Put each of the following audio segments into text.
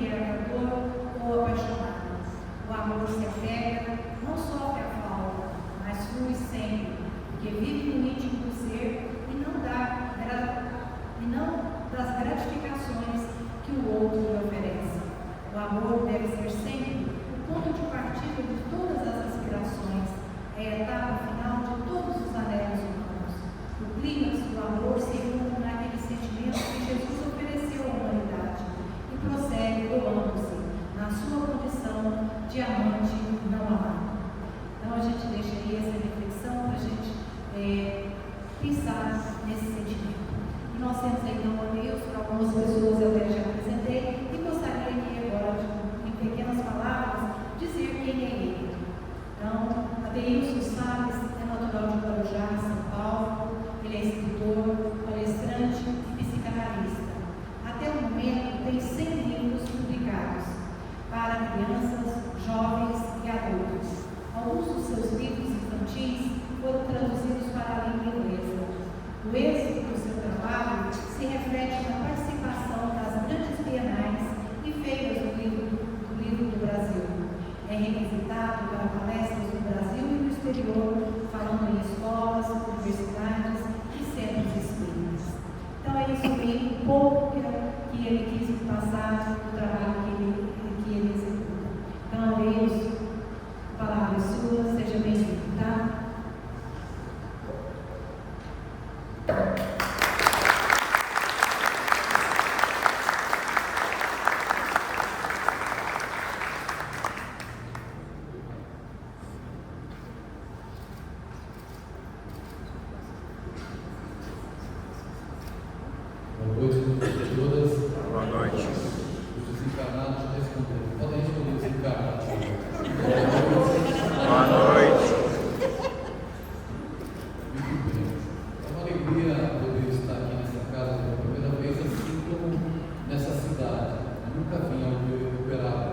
que é amador ou apaixonado. O amor se apega, não sofre a falta, mas flui sempre, porque vive no íntimo do ser e não das gratificações que o outro lhe oferece. O amor deve ser sempre o ponto de partida de todas as aspirações, é a etapa final de todos os anelos humanos. O clímax do amor se encontra naquele sentimento que Jesus ofereceu à humanidade e prossegue doando-se na sua condição de amante não amado. Então a gente deixa aí essa reflexão para a gente pensar nesse sentimento. E nós temos aí no Deus, para algumas pessoas eu até já apresentei, e gostaria aqui agora, em pequenas palavras, dizer quem é ele. Então, Adeilson Salles é natural de Guarujá, São Paulo. Ele é escritor, palestrante e psicanalista. Até o momento tem 100 livros publicados para crianças, jovens e adultos. Alguns dos seus livros infantis foram traduzidos para a língua inglesa. O êxito do seu trabalho se reflete na participação das grandes bienais e feiras do livro do Brasil. É requisitado para palestras no Brasil e no exterior, falando em escolas, universidades e centros espíritas. Então é isso aí, um pouco que ele quis passar do trabalho que ele executa. Então, Deus, palavras suas, seja bem-vindo, tá? Boa noite. Os desencarnados respondem. Podem responder os desencarnados. Boa noite. Muito bem. É uma alegria poder estar aqui nessa casa pela primeira vez, assim como nessa cidade. Eu nunca vim ao Uberaba.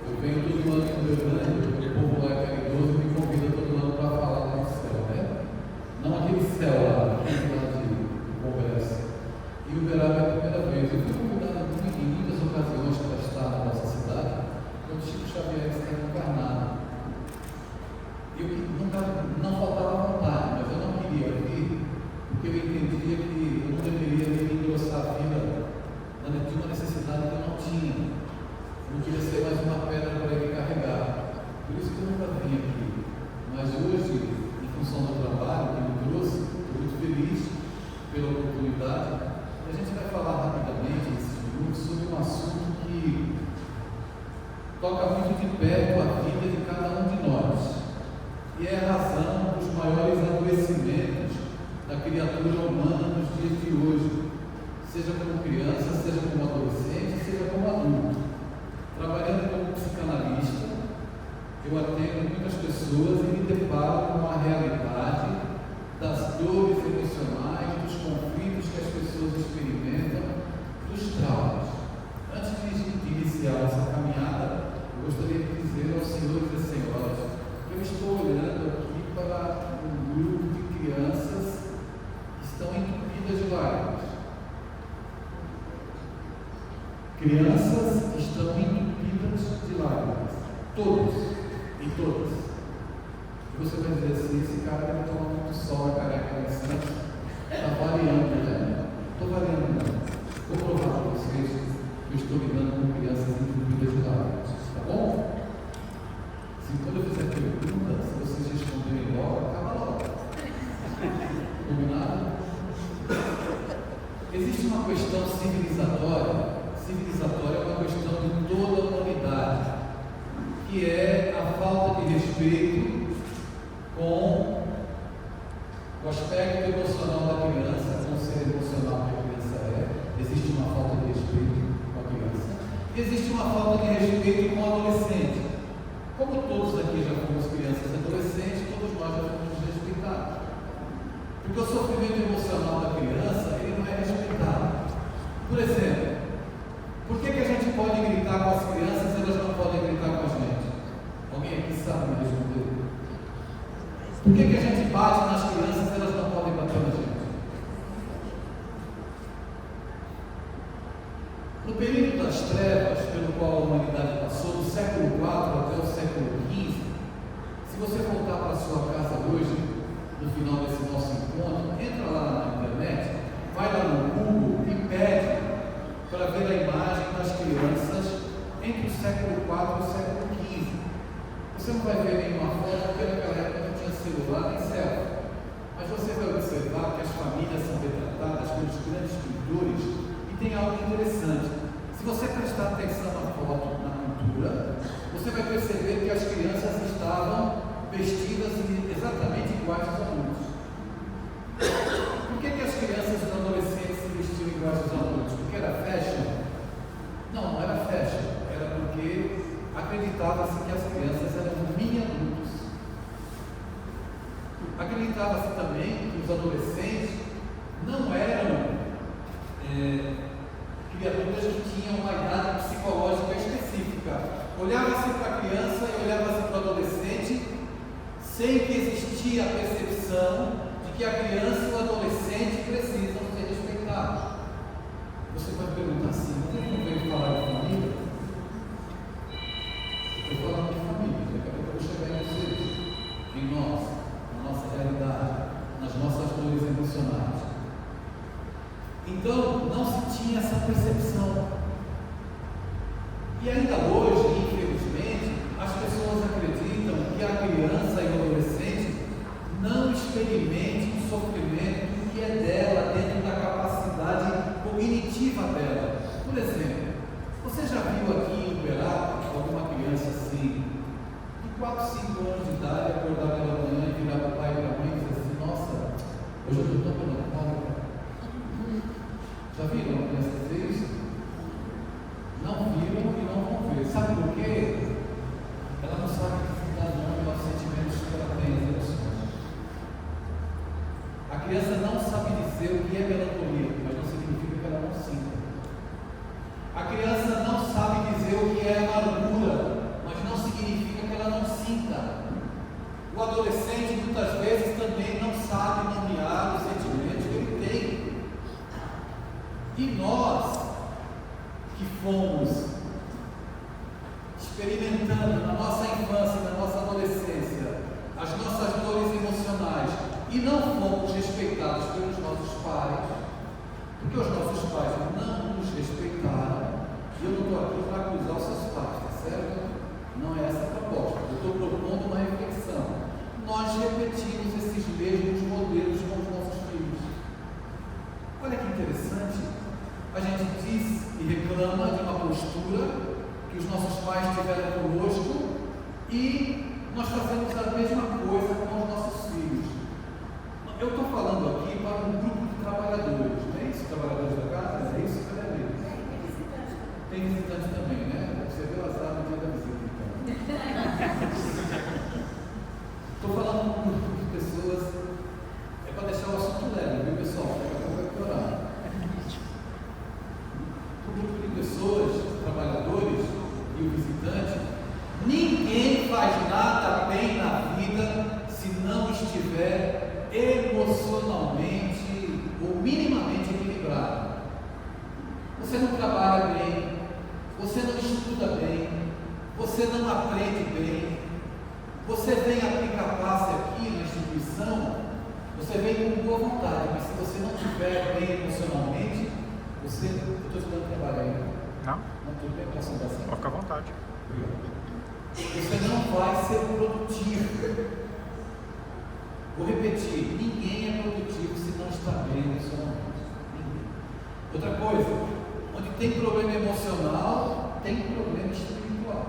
Eu venho todo ano em Uberlândia, porque o povo lá é caridoso e me convida todo ano para falar do céu, né? Não aquele céu lá, aquele lá de conversa. E Uberaba é a primeira vez. Eu fui convidado em muitas ocasiões para estar na nossa cidade, quando Chico Xavier estava encarnado. Eu não faltava vontade, mas eu não queria vir, porque eu entendia que eu não deveria me engrossar a vida de uma necessidade que eu não tinha. Eu não queria ser mais uma pedra para ele carregar. Por isso que eu nunca vim aqui. Mas hoje, em função do trabalho que me trouxe, estou muito feliz pela oportunidade. A gente vai falar rapidamente nesses minutos sobre um assunto que toca muito de perto a vida de cada um de nós e é a razão dos maiores adoecimentos da criatura humana nos dias de hoje, seja como criança, seja como adolescente, seja como adulto. Trabalhando como psicanalista, eu atendo muitas pessoas e me deparo com a realidade das dores emocionais, dos conflitos que as pessoas experimentam, dos traumas. Antes de iniciar essa caminhada, eu gostaria de dizer aos senhores e senhoras que eu estou olhando aqui para um grupo de crianças que estão entupidas de lágrimas. Crianças que estão entupidas de lágrimas. Todos e todas. E você vai dizer assim, esse cara deve tomar muito sol, a careca de Santos. Está variando, né? Estou variando, não. Vou provar para vocês que eu estou lidando com crianças entupidas de lágrimas. Tá bom? Se quando eu fizer pergunta, se vocês responderem logo, acaba logo. Combinado? Existe uma questão civilizatória. Civilizatória é uma questão de toda a humanidade, que é a falta de respeito com o aspecto emocional da criança, com o ser emocional que a criança é. Existe uma falta de respeito com a criança. Existe uma falta de respeito com o adolescente. Como todos aqui já fomos crianças e adolescentes, todos nós já fomos respeitados. Porque o sofrimento emocional da criança, ele não é respeitado. Por exemplo, por que a gente pode gritar com as crianças e elas não podem gritar com a gente? Alguém aqui sabe me responder? Por que a gente bate nas crianças e elas não podem bater na gente? No período das trevas, pelo qual a humanidade passou, do século IV até o século XV, se você voltar para a sua casa hoje, no final desse nosso encontro, entra lá na internet, vai lá no Google e pede para ver a imagem das crianças entre o século IV e o século XV. Você não vai ver nenhuma foto, porque naquela época não tinha celular nem selfie. Mas você vai observar que as famílias são retratadas pelos grandes pintores e tem algo interessante. Se você prestar atenção na foto, na pintura, você vai perceber que as crianças estavam vestidas exatamente iguais aos adultos. Por que as crianças e os adolescentes se vestiam iguais aos adultos? Porque era fashion? Não, não era fashion. Era porque acreditava-se que as crianças eram mini adultos. Acreditava-se também que os adolescentes não eram criaturas que tinham uma idade psicológica específica. Olhava-se para a criança e olhava-se para o adolescente sem que existia a percepção de que a criança e o adolescente precisam ser respeitados. Você pode perguntar assim: você não veio falar de família? Estou falando de família, daqui a pouco eu vou chegar em vocês, em nós, na nossa realidade, nas nossas dores emocionais. Então, não se tinha essa percepção. E ainda hoje, infelizmente, as pessoas acreditam que a criança e o adolescente não experimentem o sofrimento que é dela dentro da capacidade cognitiva dela. Por exemplo, você já viu aqui em Uberaba alguma criança assim, de 4, 5 anos de idade, acordar pela manhã e virar para o pai e para a mãe e dizer assim: nossa, hoje eu estou tão preocupada. Já viram uma criança dizer isso? Não viram e não vão ver. Sabe por quê? Ela não sabe que está dando aos sentimentos que ela tem, as emoções. A criança não sabe dizer o que é melancolia, mas não significa que ela não sinta. A criança não sabe dizer o que é amargura, mas não significa que ela não sinta. O adolescente muitas vezes também não sabe nomear os sentimentos que ele tem. E nós, que fomos experimentando na nossa infância, na nossa adolescência, as nossas dores emocionais, e não fomos respeitados pelos nossos pais, porque os nossos pais não nos respeitaram, e eu não estou aqui para acusar os seus pais, tá certo? Não é essa a proposta. Eu estou propondo uma reflexão. Nós repetimos esses mesmos modelos com os nossos filhos. Olha que interessante. A gente diz e reclama de uma postura que os nossos pais tiveram conosco e nós fazemos a mesma coisa com os nossos filhos. Eu estou falando aqui para um grupo de trabalhadores, não é isso? Trabalhadores da casa? É isso? Cadê eles? Tem visitante também, né? Você viu as armas no dia da visita, então. Estou falando para um grupo de pessoas, é para deixar o assunto leve, viu, pessoal? Daqui a pouco vai piorar. Um grupo de pessoas, trabalhadores e o visitante, ninguém faz nada bem na vida se não estiver emocionalmente ou minimamente equilibrado. Você não trabalha bem, você não estuda bem, você não aprende bem, você vem aplicar passe aqui na instituição, você vem com boa vontade, mas se você não estiver bem emocionalmente, você, eu estou estudando trabalho aí. Não? Não, tudo bem, posso andar assim? Pode ficar à vontade. Você não vai ser produtivo. Vou repetir, ninguém é produtivo se não está bem emocionalmente. Ninguém. Outra coisa, onde tem problema emocional, tem problema espiritual.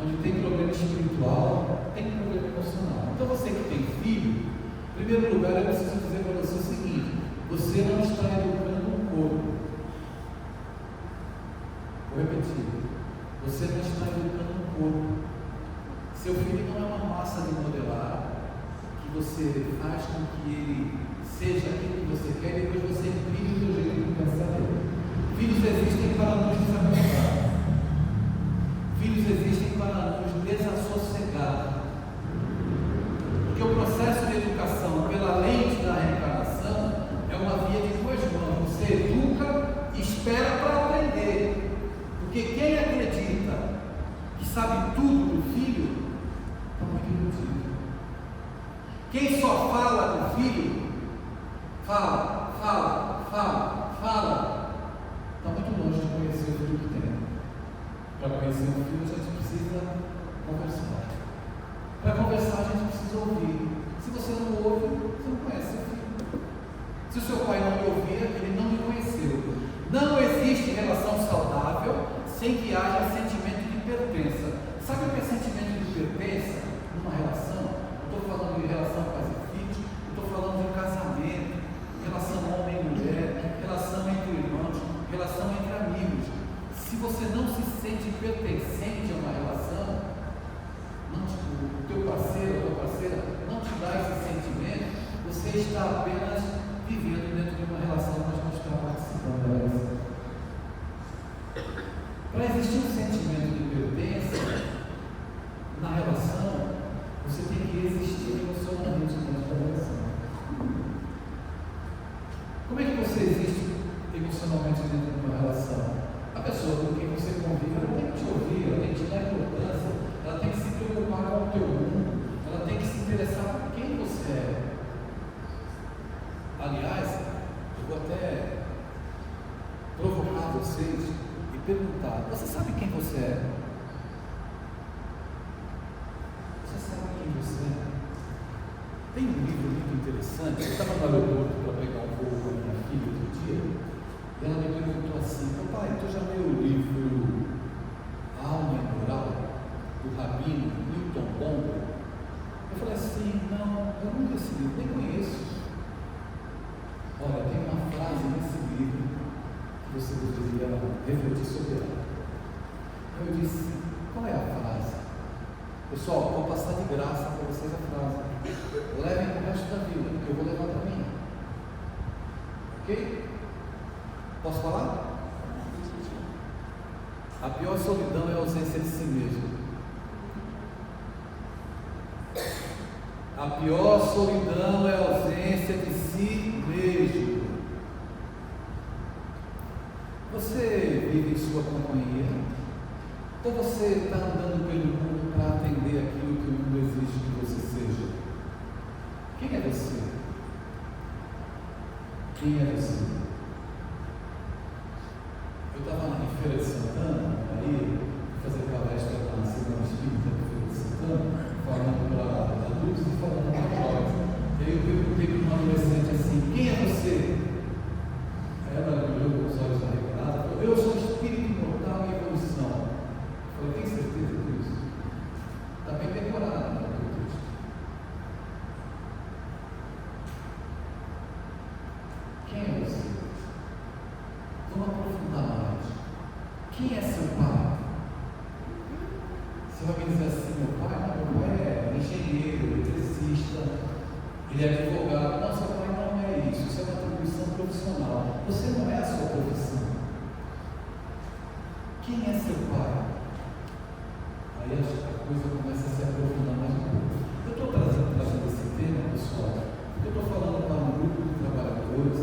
Onde tem problema espiritual, tem problema emocional. Então você que tem filho, em primeiro lugar eu preciso dizer para você o seguinte: você não está educando um corpo. Vou repetir, você não está educando um corpo. Seu filho não é uma massa de modelar que você faz com que ele seja aquilo que você quer e depois você imprime o seu jeito de pensar dele. Filhos existem para nos desapegar. Filhos existem para nos desassossegar. Porque o processo de educação pela lente da reencarnação é uma via de duas mãos. Você educa e espera para aprender. Porque quem é sabe tudo do filho, está muito iludido. Quem só fala do filho, fala, está muito longe de conhecer o filho que tem. Para conhecer o filho, a gente precisa conversar. Para conversar, a gente precisa ouvir. Se você não ouve, você não conhece o filho. Se o seu pai não me ouvia, ele não me conheceu. Não existe relação saudável sem que haja sentimento de pertença. Sabe o que é sentimento de pertença numa relação? Estou falando de relação pais e filhos, estou falando de casamento, relação homem e mulher, relação entre irmãos, relação entre amigos. Se você não se sente pertencente a uma relação, o teu parceiro, a tua parceira não te dá esse sentimento, você está apenas vivendo dentro de uma relação, mas não está participando dela. Para existir um sentimento de pertença na relação, você tem que existir emocionalmente dentro da relação. Como é que você existe emocionalmente dentro de uma relação? A pessoa com quem você convive, ela tem que te ouvir, ela tem que te dar importância, ela tem que se preocupar com o teu mundo, ela tem que se interessar por quem você é. Aliás, eu vou até provocar vocês e perguntar: você sabe quem você é? Você sabe quem você é? Tem um livro muito interessante. Eu estava no aeroporto para pegar um voo com a minha filha outro dia, e ela me perguntou assim: papai, tu já leu o livro Alma e Moral, do Rabino Newton Bomber? Eu falei assim: não, eu não li esse livro, nem conheço. Olha, tem uma frase nesse livro que você deveria refletir sobre ela. Eu disse: qual é a frase? Pessoal, vou passar de graça para vocês a frase. Levem para o resto da vida, porque eu vou levar para mim. Ok? Posso falar? A pior solidão é a ausência de si mesmo. A pior solidão é a ausência de si mesmo. Você vive em sua companhia? Ou você está andando pelo mundo para atender aquilo que o mundo exige que você seja? Quem é você? Quem é você? Eu estava em Feira de Santana, aí, fazer palestra na Semana Espírita de Feira de Santana, falando para adultos e falando para jovens. E aí eu perguntei para uma adolescente assim: quem é você? Ela olhou com os olhos arregalados e falou: eu sou espírito imortal em evolução. Eu falei: tem certeza disso? Está bem decorado no teu texto. Quem é você? Vamos aprofundar mais. Quem é seu pai? Você vai me dizer assim: meu pai é engenheiro, eletricista, ele é advogado. Não, seu pai não é isso. Isso é uma atribuição profissional. Você não é a sua profissão. Quem é seu pai? Aí a coisa começa a se aprofundar mais um pouco. Eu estou trazendo esse tema, pessoal, porque eu estou falando para um grupo de trabalhadores,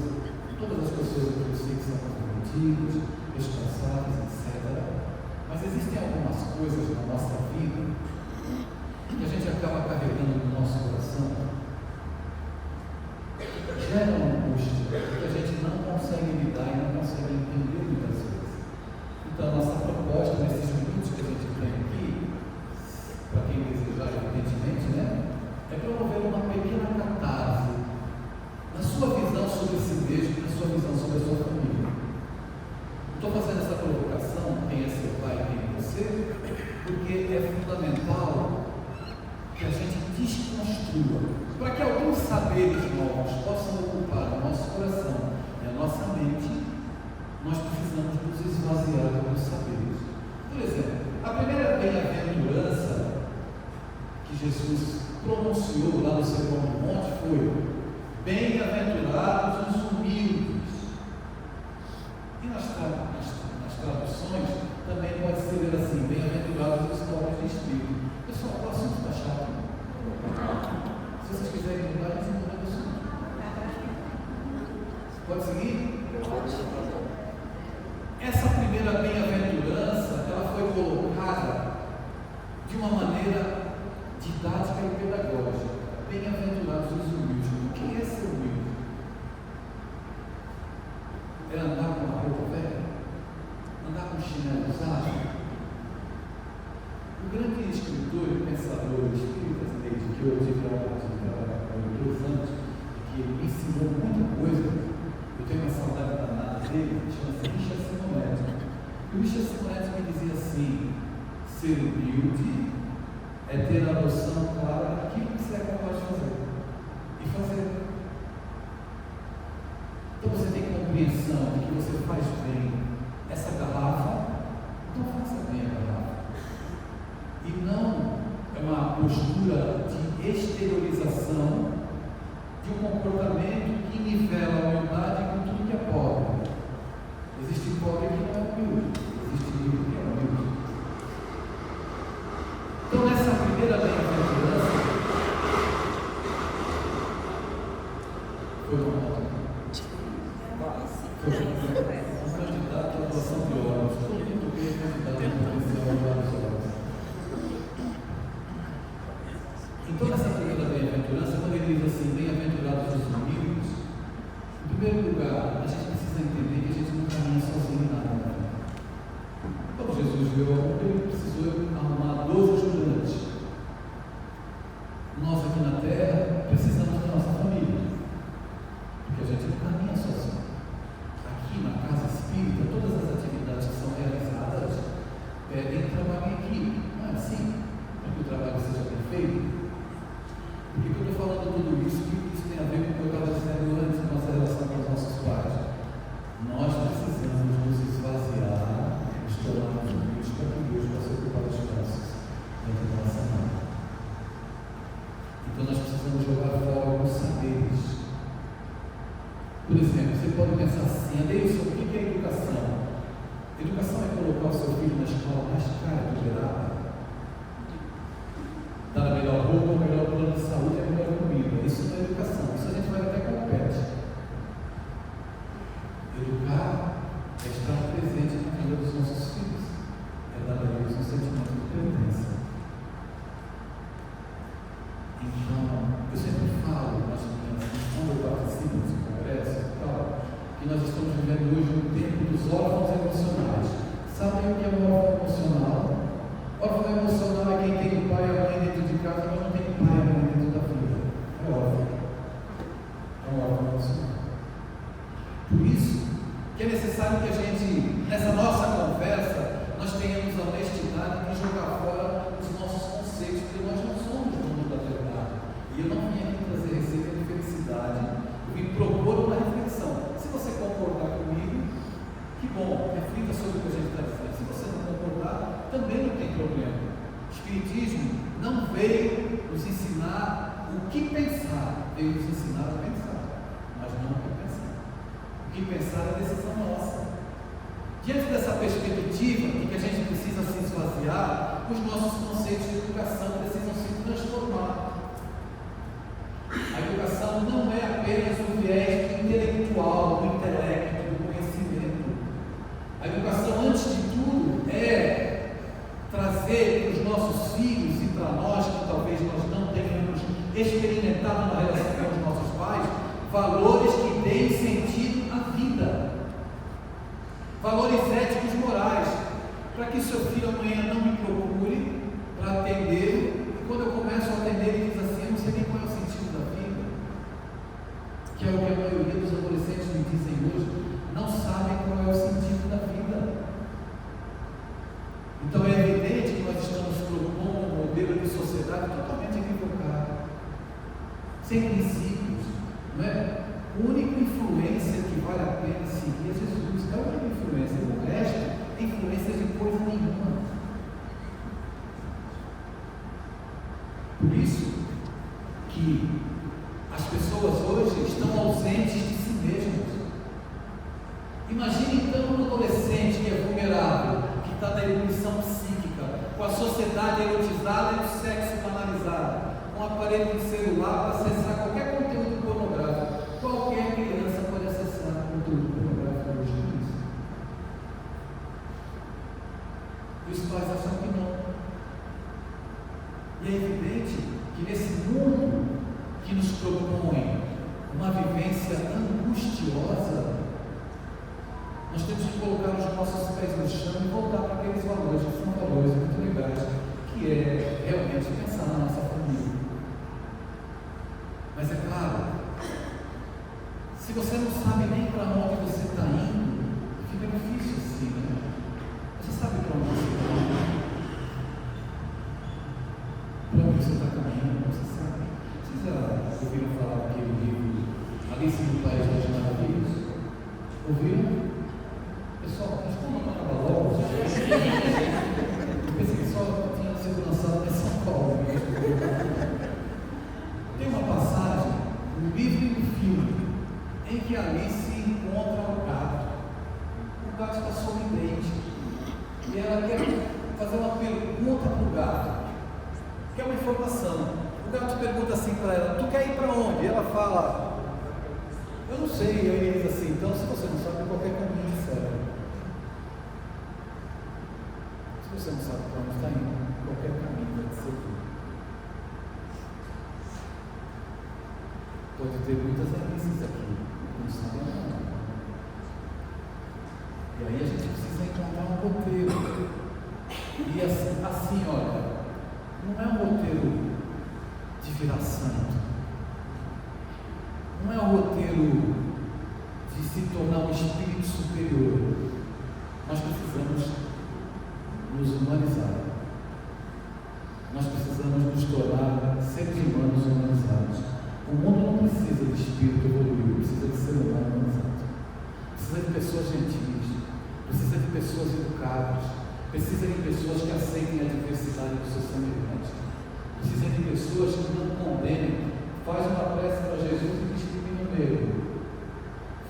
todas as pessoas que eu sei que são comprometidas, responsáveis, etc. Mas existem algumas coisas na nossa vida que a gente acaba carregando no nosso coração, geram uma angústia que a gente não consegue lidar e não consegue entender muitas vezes. Então, a nossa proposta nesses minutos que a gente tem aqui, para quem desejar, evidentemente, né, é promover uma pequena catarse na sua visão sobre si mesmo, na sua visão sobre a sua família. Estou fazendo essa provocação: quem é seu pai, quem é você, porque é fundamental que a gente desconstrua, para que alguns saberes novos possam ocupar o nosso coração e a nossa mente. Nós precisamos nos esvaziar dos saberes. Por exemplo, a primeira bem-aventurança que Jesus pronunciou lá no Sermão do Monte foi: bem-aventurados os humildes. E nas traduções também pode ser assim: bem-aventurados os pobres de espírito. Pessoal, o assunto está chato. Se vocês quiserem mudar, eles mudam o assunto. Pode seguir? Essa primeira bem-aventurança, ela foi colocada maneira didática e pedagógica. Bem-aventurados os humildes. O que é ser humilde? É andar com uma roupa velha? Andar com chinelo usado? O grande escritor e pensador espírita que eu tive a oportunidade de 2 anos, que ele me ensinou muita coisa, eu tenho uma saudade danada dele, chama-se Richard Simonetti. E o Richard Simonetti me dizia assim: ser humilde é ter a noção clara daquilo que você é capaz de fazer e fazer. Então você tem compreensão de que você faz bem essa garrafa, então faça bem a garrafa. E não é uma postura de exteriorização de um comportamento que nivela a humildade com tudo que é pobre. Existe pobre que não é humilde, existe rico que é humilde. Então, nessa primeira bem-aventurança, foi um candidato à doação de órgãos. Todo mundo veio candidato à potencial de vários órgãos. Então, nessa primeira bem-aventurança, quando ele diz assim: bem-aventurados os humildes, em primeiro lugar, a gente precisa entender que a gente não caminha sozinho em nada. Quando Jesus veio ao mundo, ele precisou arrumar 12 ajudantes. Nós aqui na Terra precisamos da nossa família, porque a gente não caminha sozinho. Aqui na casa espírita, todas as atividades que são realizadas pedem trabalho em equipe, não é assim? Para que o trabalho seja bem feito. Por que eu estou falando tudo isso? Que isso tem a ver com o que eu estava dizendo antes da nossa relação com os nossos pais. Nós precisamos nos esvaziar, nos tornarmos humildes para que Deus possa ocupar os espaços dentro da nossa mão. Então nós precisamos jogar fora alguns saberes. Por exemplo, você pode pensar assim: Adeilson, o que é educação? Educação é colocar o seu filho na escola mais cara do Uberaba, dar a melhor roupa, o melhor plano de saúde, a melhor comida. Isso não é educação, isso a gente vai até com o pet. Educar é estar presente na vida dos nossos filhos, é dar a eles um sentimento de pertença. Então, eu sempre falo nas crianças, quando eu participo desse congresso e tal, que nós estamos vivendo hoje um tempo dos órfãos emocionais. Sabem o que é um órfão emocional? Órfão emocional é quem tem o pai e a mãe dentro de casa, mas não tem o pai e a mãe dentro da vida. É órfão. É um órfão emocional. Por isso que é necessário que a gente, nessa nossa conversa, nós tenhamos a honestidade de jogar fora os nossos conceitos, porque nós não somos donos da verdade. E eu não vim aqui trazer receita de felicidade, eu vim propor uma reflexão. Se você concordar comigo, que bom, reflita sobre o que a gente está dizendo. Se você não concordar, também não tem problema. O Espiritismo não veio nos ensinar o que pensar, veio nos ensinar a pensar, mas não o que pensar. O que pensar é decisão nossa. Diante dessa perspectiva de que a gente precisa se esvaziar, os nossos conceitos de educação precisam se transformar. A educação não é apenas um viés intelectual, do intelecto, do conhecimento. A educação, antes de tudo, é trazer para os nossos filhos e para nós, que talvez nós não tenhamos experimentado na relação com os nossos pais, valores que deem sentido à vida. Valores éticos morais, para que seu filho amanhã não me procure para atendê-lo, e quando eu começo a atender, ele diz assim: eu não sei nem qual é o sentido da vida, que é o que a maioria dos adolescentes me dizem hoje, não sabem qual é o sentido da vida. Então é evidente que nós estamos propondo um modelo de sociedade totalmente equivocado, sem princípios, não é? A única influência que vale a pena seguir é Jesus. É a única influência. O resto é influência de coisa nenhuma. Por isso que as pessoas hoje estão ausentes de si mesmas. Imagine então um adolescente que é vulnerável, que está na evolução psíquica, com a sociedade erotizada e o sexo banalizado, com um aparelho de celular para acessar qualquer conteúdo pornográfico. Qualquer criança pode acessar conteúdo pornográfico hoje em dia. E os pais acham que não. E é evidente que nesse mundo que nos propõe uma vivência angustiosa, nós temos que colocar os nossos pés no chão e voltar para aqueles valores que são valores muito legais, que é realmente pensar na nossa família. Mas é claro, se você não sabe nem para onde você está indo, fica difícil assim, né? Você sabe para onde você está indo? Para onde você está caminhando? Você sabe? Vocês já ouviram falar daquele livro Alice no País das Maravilhas? Ouviram? Pessoal, nós estamos na logo. Eu pensei que só tinha sido lançado em São Paulo. Tem uma passagem no livro e no filme em que Alice encontra o gato. O gato está sorridente e ela quer fazer uma pergunta para o gato, que é uma informação. O gato pergunta assim para ela: tu quer ir para onde? E ela fala: eu não sei. E ele diz assim: então, se você não sabe, qualquer caminho serve. Se você não sabe para onde está indo, qualquer caminho vai te servir. Pode ter muitas Alices aqui, não sabe não. E aí a gente precisa encontrar um roteiro. E assim, olha, não é um roteiro de virar santo, não é um roteiro de se tornar um espírito superior. Nós precisamos nos humanizar, nós precisamos nos tornar seres humanos humanizados. O mundo não precisa de espírito evoluído, precisa de ser humano humanizado, precisa de pessoas gentis, precisa de pessoas educadas, precisa de pessoas que aceitem a diversidade dos seus semelhantes, precisa de pessoas que não condenem. Faz uma prece para Jesus e discrimina o negro,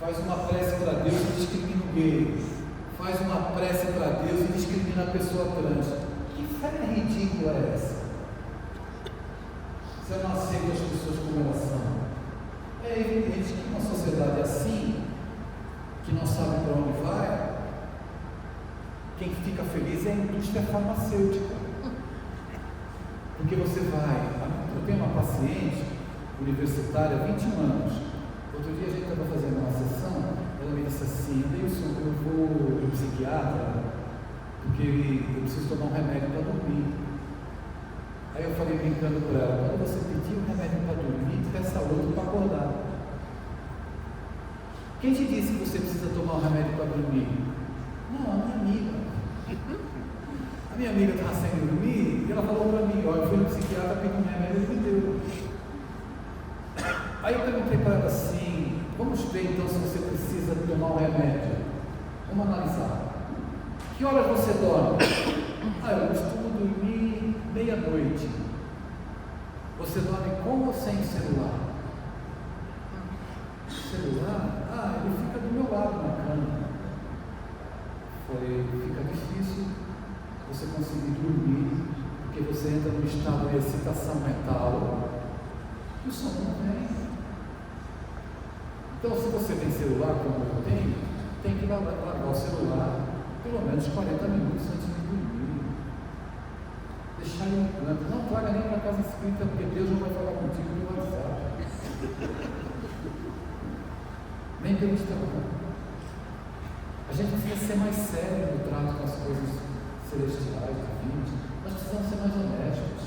faz uma prece para Deus e discrimina o gay, faz uma prece para Deus e discrimina a pessoa trans. Que fé ridícula é essa? Você não aceita as pessoas como elas são. É evidente que uma sociedade assim, que não sabe para onde vai, quem fica feliz é a indústria farmacêutica. Porque você vai. Eu tenho uma paciente universitária há 21 anos. Outro dia a gente estava fazendo uma sessão, ela me disse assim: Deilson, eu vou no psiquiatra porque eu preciso tomar um remédio para dormir. Aí eu falei brincando para ela: quando você pedir um remédio para dormir, peça outro para acordar. Quem te disse que você precisa tomar um remédio para dormir? Não, a minha amiga. A minha amiga estava sem dormir e ela falou para mim: olha, eu fui no psiquiatra, pedi um remédio e ele me deu. Aí eu perguntei para ela assim: vamos ver então se você precisa tomar um remédio. Vamos analisar. Que horas você dorme? Eu costumo dormir meia-noite. Você dorme com ou sem celular? Celular? Ele fica do meu lado na cama. Fica difícil você conseguir dormir, porque você entra num estado de excitação mental e o sono não vem. Então, se você tem celular, como eu tenho, tem que largar o celular pelo menos 40 minutos antes de dormir. Deixar ele no canto. Não traga nem para casa escrita, porque Deus não vai falar contigo no WhatsApp. Nem pelo Instagram. A gente precisa ser mais sério no trato com as coisas celestiais, divinas. Nós precisamos ser mais honestos.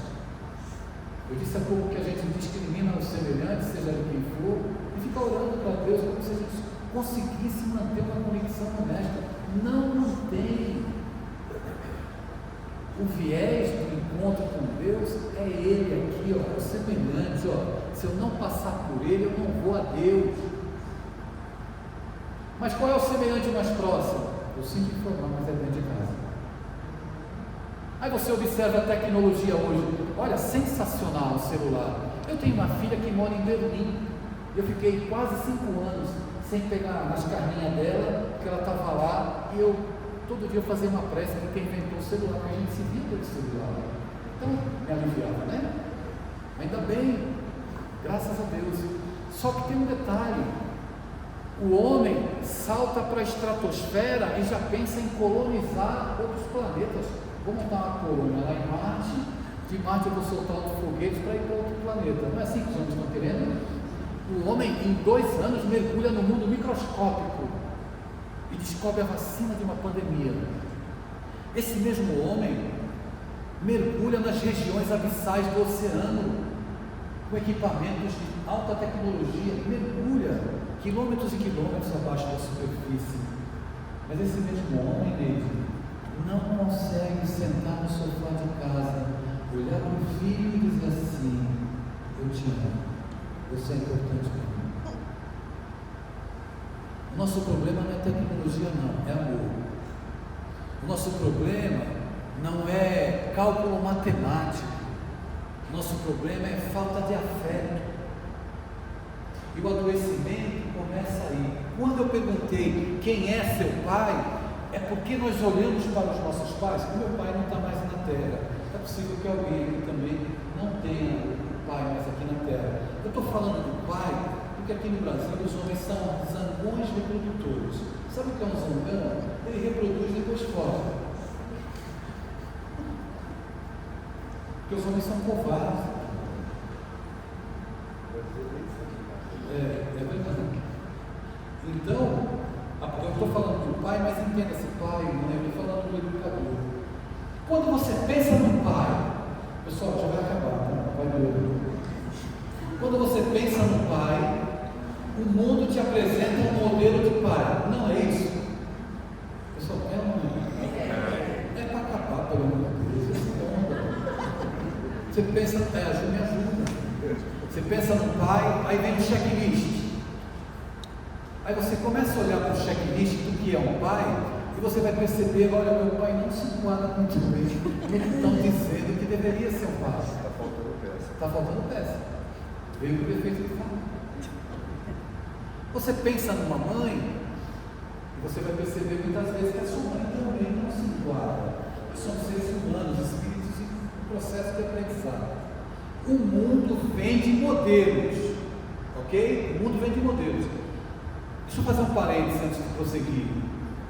Eu disse há pouco que a gente discrimina os semelhantes, seja de quem for, e fica orando para Deus como se a gente conseguisse manter uma conexão honesta. Não mantém. O viés do encontro com Deus é ele aqui, é o semelhante. Se eu não passar por ele, eu não vou a Deus. Mas qual é o semelhante mais próximo? Eu sinto informar, mas é dentro de casa. Aí você observa a tecnologia hoje. Olha, sensacional o celular. Eu tenho uma filha que mora em Berlim. Eu fiquei quase 5 anos sem pegar nas carninhas dela, porque ela estava lá, e todo dia eu fazia uma prece para quem inventou o celular, porque a gente se via pelo celular. Então, me aliviava, né? Ainda bem, graças a Deus. Só que tem um detalhe: o homem salta para a estratosfera e já pensa em colonizar outros planetas. Vou montar uma colônia lá em Marte, de Marte eu vou soltar outro foguete para ir para outro planeta. Não é assim que os homens estão querendo? O homem, em 2 anos, mergulha no mundo microscópico e descobre a vacina de uma pandemia. Esse mesmo homem mergulha nas regiões abissais do oceano com equipamentos de alta tecnologia, mergulha quilômetros e quilômetros abaixo da superfície. Mas esse mesmo homem, Neide, não consegue sentar no sofá de casa, olhar para o filho e dizer assim: eu te amo, você é importante para mim. O nosso problema não é tecnologia, não, é amor. O nosso problema não é cálculo matemático. O nosso problema é falta de afeto. E o adoecimento começa aí. Quando eu perguntei quem é seu pai, é porque nós olhamos para os nossos pais. O meu pai não está mais na terra. É possível que alguém aqui também não tenha o pai mais aqui na terra. Eu estou falando do pai porque aqui no Brasil os homens são zangões reprodutores. Sabe o que é um zangão? Ele reproduz e depois foge. Porque os homens são covardes. É verdade. Então, eu estou falando do pai, mas entenda esse pai, né? Eu estou falando do educador. Quando você pensa no pai, pessoal, já vai acabar, tá? Vai doer. Quando você pensa no pai, o mundo te apresenta um modelo de pai. Não é isso? Pessoal, é para acabar, pelo amor de Deus. Você pensa, me ajuda. Você pensa no pai, aí vem o checklist. Aí você começa a olhar para o checklist do que é um pai, e você vai perceber: olha, meu pai não se enquadra muito bem no que estão dizendo que deveria ser um pai. Está faltando peça. Está faltando peça. Veio o defeito de família. Você pensa numa mãe, e você vai perceber muitas vezes que a sua mãe também não se enquadra. São seres humanos, espíritos em processo de aprendizado. O mundo vem de modelos, ok? O mundo vem de modelos. Deixa eu fazer um parênteses antes de prosseguir.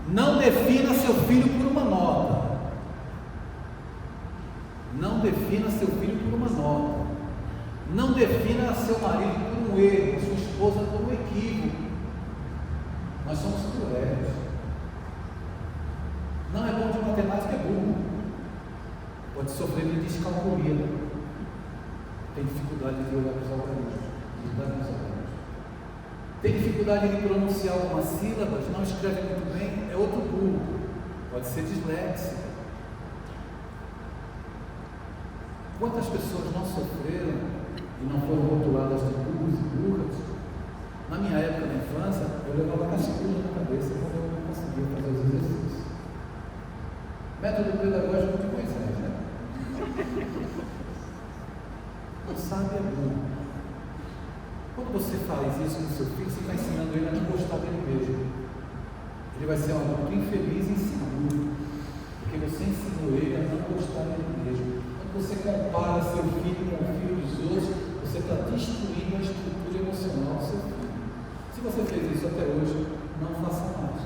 Não defina seu filho por uma nota. Não defina seu filho por uma nota. Não defina seu marido por um erro, sua esposa por um equívoco. Nós somos cruéis. Não é bom de matemática, é burro. Pode sofrer de descalculia. Tem dificuldade de olhar para os algoritmos. Tem dificuldade de pronunciar algumas sílabas, não escreve muito bem, é outro burro. Pode ser disléxico. Quantas pessoas não sofreram e não foram rotuladas de burros e burras? Na minha época, na infância, eu levava cascudo na cabeça quando eu não conseguia fazer os exercícios. Método pedagógico de Moisés, né? Não sabe é burro. Quando você faz isso no seu filho, você está ensinando ele a não gostar dele mesmo. Ele vai ser um adulto infeliz e inseguro, porque você ensinou ele a não gostar dele mesmo. Quando você compara seu filho com o filho dos outros, você está destruindo a estrutura emocional do seu filho. Se você fez isso até hoje, não faça mais.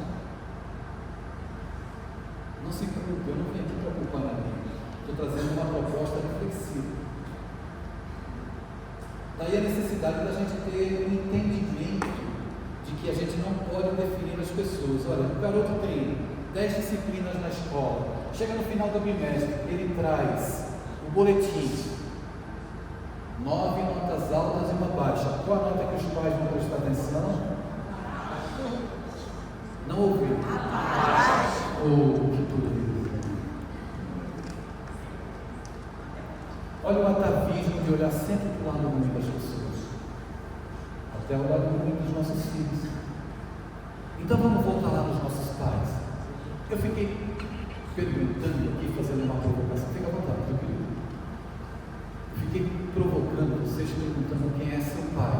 Não se preocupe, eu não vim aqui para culpar ninguém. Estou trazendo uma proposta reflexiva. Daí a necessidade da gente ter um entendimento de que a gente não pode definir as pessoas. Olha, o garoto tem 10 disciplinas na escola, chega no final do bimestre, ele traz o boletim, 9 notas altas e uma baixa. Qual a nota que os pais vão prestar atenção? Não ouviu? Oh, que tudo. Olha o atavismo de olhar sempre para o lado ruim das pessoas, até o lado ruim dos nossos filhos. Então vamos voltar lá nos nossos pais. Eu fiquei perguntando aqui, fazendo uma provocação. Fica à vontade, meu querido. Eu fiquei provocando vocês, perguntando quem é seu pai.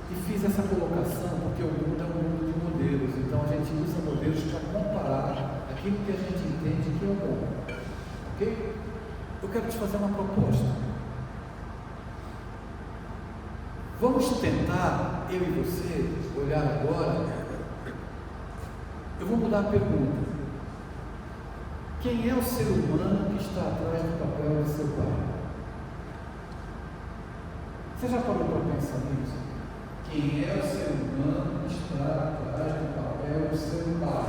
E fiz essa colocação porque o mundo é um mundo de modelos. Então a gente usa modelos para comparar aquilo que a gente entende que é o bom. Ok? Eu quero te fazer uma proposta. Vamos tentar, eu e você, olhar agora. Eu vou mudar a pergunta. Quem é o ser humano que está atrás do papel de seu pai? Você já parou para pensar nisso? Quem é o ser humano que está atrás do papel do seu pai?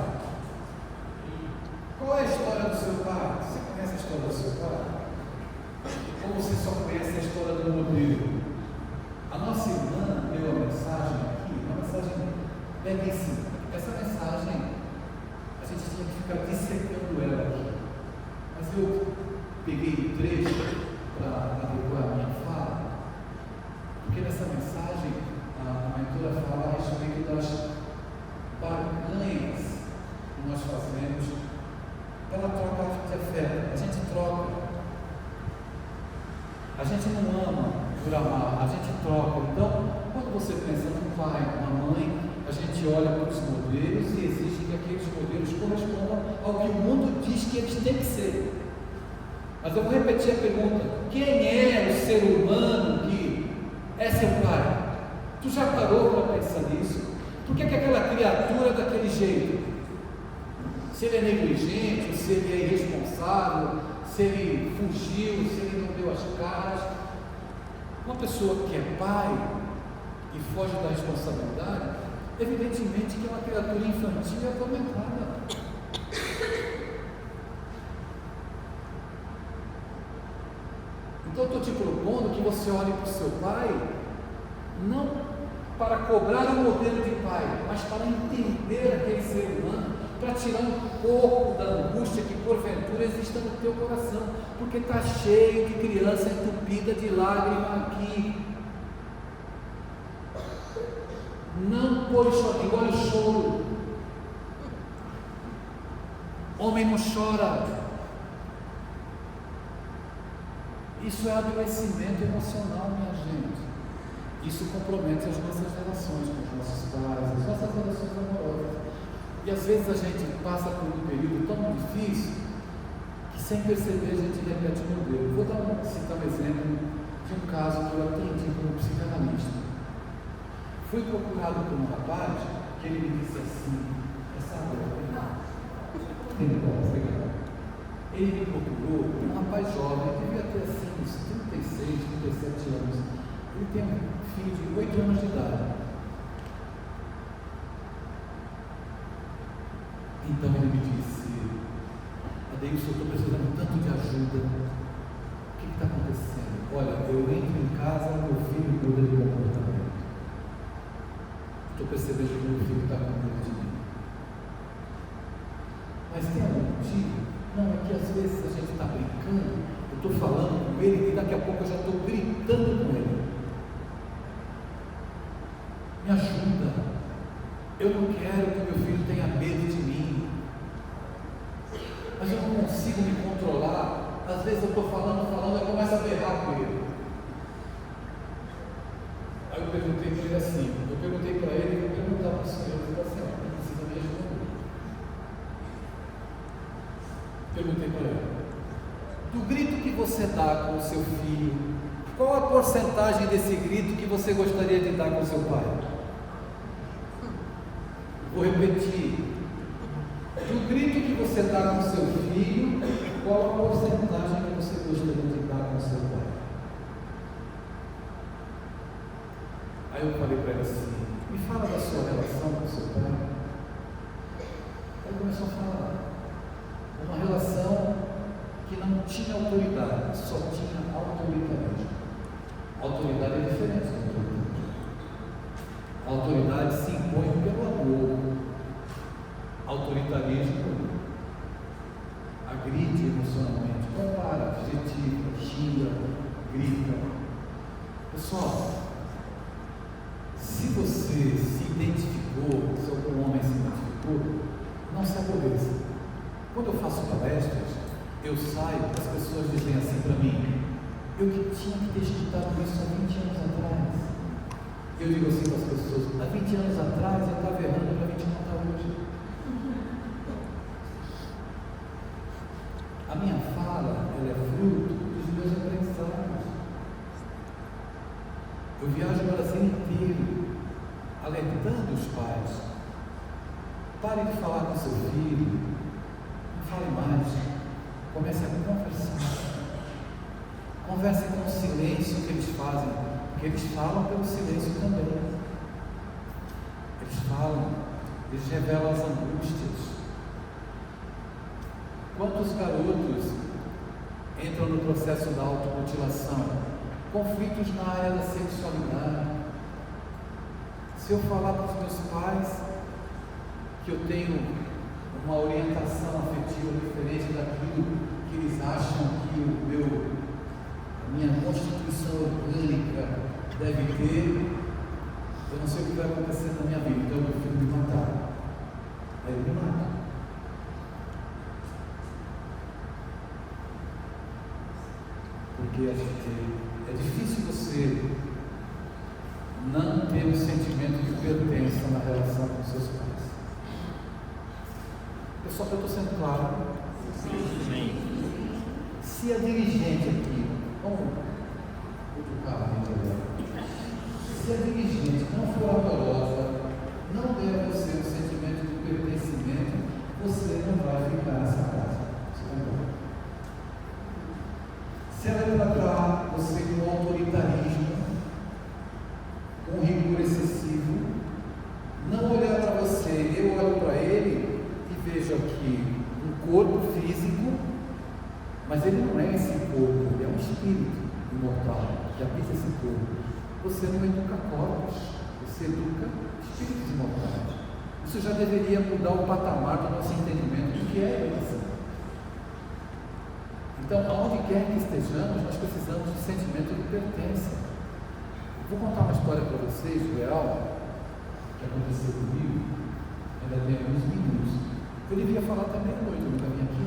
Qual é a história do seu pai? Você conhece a história do seu pai? Ou você só conhece a história do modelo? A nossa irmã deu a mensagem aqui, uma mensagem belíssima. Essa mensagem, a gente tinha que ficar dissecando ela aqui. Mas eu peguei o trecho para adequar a minha fala, porque nessa mensagem a mentora fala a respeito das barganhas que nós fazemos pela troca de afeto. A gente troca. A gente não ama por amar, a gente troca. Então, quando você pensa num pai, numa mãe, a gente olha para os modelos e exige que aqueles modelos correspondam ao que o mundo diz que eles têm que ser. Mas eu vou repetir a pergunta: quem é o ser humano que é seu pai? Tu já parou para pensar nisso? Por que aquela criatura é daquele jeito? Se ele é negligente, se ele é irresponsável, se ele fugiu, se ele não deu as caras. Uma pessoa que é pai e foge da responsabilidade, evidentemente que é uma criatura infantil e atormentada. Então eu estou te propondo que você olhe para o seu pai, não para cobrar o modelo de pai, mas para entender aquele ser humano, para tirar um pouco da angústia que porventura exista no teu coração, porque está cheio de criança entupida de lágrima aqui. Não pode chorar, engole o choro. Homem não chora. Isso é adoecimento emocional, minha gente. Isso compromete as nossas relações com os nossos pais, as nossas relações amorosas. E às vezes a gente passa por um período tão difícil que sem perceber a gente repete o modelo. Vou citar um exemplo de um caso que eu atendi como psicanalista. Fui procurado por um rapaz que ele me disse assim: essa água ele me procurou, um rapaz jovem, devia ter assim uns 36, 37 anos. Ele tem um filho de 8 anos de idade. Então ele me disse: Adeilson, eu estou precisando tanto de ajuda. O que está acontecendo? Olha, eu entro em casa, meu filho muda de comportamento. Estou percebendo que meu filho está com medo de mim. Mas tem algum motivo? Não, é que às vezes a gente está brincando, eu estou falando com ele e daqui a pouco eu já estou gritando com ele. Me ajuda. Eu não quero que meu filho tenha medo de mim. Mas eu não consigo me controlar. Às vezes eu estou falando, eu começo a berrar com ele. Aí eu perguntei para ele assim, vou perguntar para o senhor, não precisa me responder. Perguntei para ele: do grito que você dá com o seu filho, qual a porcentagem desse grito que você gostaria de dar com o seu pai? Vou repetir: do grito que você dá com o seu filho, qual a porcentagem que você gostaria de dar com o seu pai? Aí eu falei para ele assim: me fala da sua relação com o seu pai. Aí ele começou a falar. Uma relação que não tinha autoridade, só tinha autoritarismo. Autoridade é diferente da autoridade. A autoridade se impõe pelo amor. Autoritarismo agride emocionalmente, compara, adjetiva, xinga, grita. Pessoal, se você se identificou, se algum homem se identificou, não se aborreça. Quando eu faço palestras, eu saio, as pessoas dizem assim para mim: eu que tinha que ter escutado isso há 20 anos atrás. Eu digo assim para as pessoas: há 20 anos atrás eu estava errando para 20 anos hoje. A minha fala, ela é fruto dos meus aprendizados. Eu viajo o Brasil inteiro, alertando os pais: pare de falar com seu filho. Fale mais, comece a conversar. Converse com o silêncio que eles fazem, porque Porque eles falam pelo silêncio também. Eles falam, eles revelam as angústias. Quantos garotos entram no processo da automutilação? Conflitos na área da sexualidade. Se eu falar para os meus pais que eu tenho uma orientação afetiva diferente daquilo que eles acham que a minha constituição orgânica deve ter, eu não sei o que vai acontecer na minha vida, então eu prefiro me matar. Aí eu me mato. Porque é difícil você não ter um sentimento de pertença na relação com seus pais. Pessoal, eu estou sendo claro. Sim. Se a dirigente aqui, vamos carro, se a dirigente não for amorosa, não der a você um sentimento de pertencimento, você não vai ficar nessa casa. Você vai embora. Se ela tratar você com autoritarismo, com rigor excessivo, não olhar para você, eu olho para ele e vejo aqui um corpo físico, mas ele não é esse corpo, ele é um espírito imortal que habita esse corpo. Você não educa corpos, você educa espíritos imortais. Isso já deveria mudar o patamar do nosso entendimento do que é educação. Então, aonde quer que estejamos, nós precisamos de sentimento de pertença. Vou contar uma história para vocês, real, que aconteceu comigo. Ainda tem alguns minutos. Eu devia falar também à noite, eu nunca vim aqui.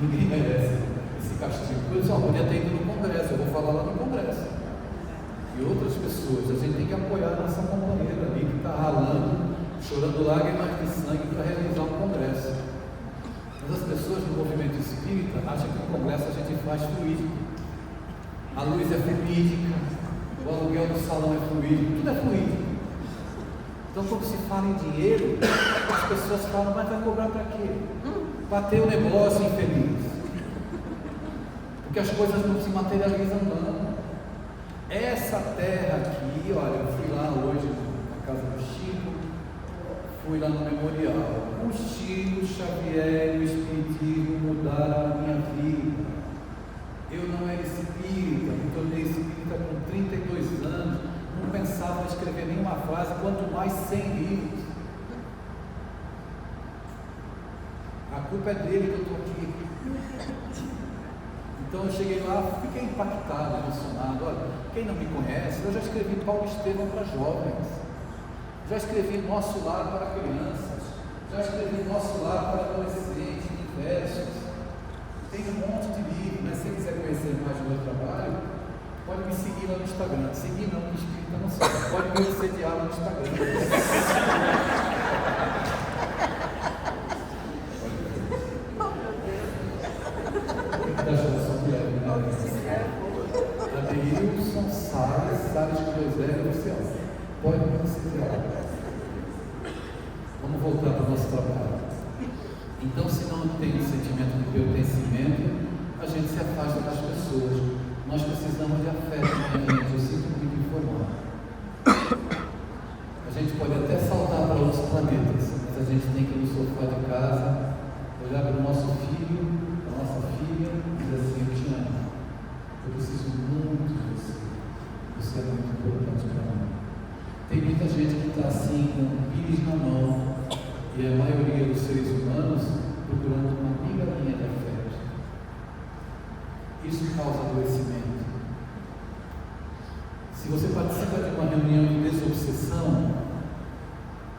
Ninguém merece esse castigo. Eu só podia ter ido no congresso, eu vou falar lá no congresso. E outras pessoas, a gente tem que apoiar a nossa companheira ali que está ralando, chorando lágrimas de sangue para realizar um congresso. Mas as pessoas no movimento espírita acham que o congresso a gente faz fluídico. A luz é fluídica, o aluguel do salão é fluídico, tudo é fluídico. Então, quando se fala em dinheiro, as pessoas falam, mas vai cobrar para quê? Bater o negócio infeliz. Porque as coisas não se materializam não. Essa terra aqui, olha, eu fui lá hoje na casa do Chico, fui lá no memorial. O Chico Xavier e o Espiritismo mudaram a minha vida. Eu não era espírita, me tornei espírita com 32 anos, não pensava em escrever nenhuma frase, quanto mais 100 livros. A culpa é dele que eu estou aqui. Então eu cheguei lá, fiquei impactado, emocionado. Olha, quem não me conhece, eu já escrevi Paulo Estevam para jovens, já escrevi Nosso Lar para crianças, já escrevi Nosso Lar para adolescentes, em versos. Tem um monte de livros, mas se você quiser conhecer mais do meu trabalho, pode me seguir lá no Instagram. Seguir não, que espírita não sabe. Pode me assediar lá no Instagram. Adeilson Salles com 2 L's, você pode me assediar. Vamos voltar para o nosso trabalho. Então, se não tem um sentimento de pertencimento, a gente se afasta das pessoas. Nós precisamos de afeto, minha gente. Eu sinto muito informado. A gente pode até saltar para outros planetas, mas a gente tem que ir no sofá de casa, olhar para o nosso filho, para a nossa filha, e dizer assim: eu te amo. Eu preciso muito de você. Você é muito importante para mim. Tem muita gente que está assim, com um pires na mão, e a maioria dos seres humanos procurando uma migalhinha de afeto. Isso causa adoecimento. Se você participa de uma reunião de desobsessão,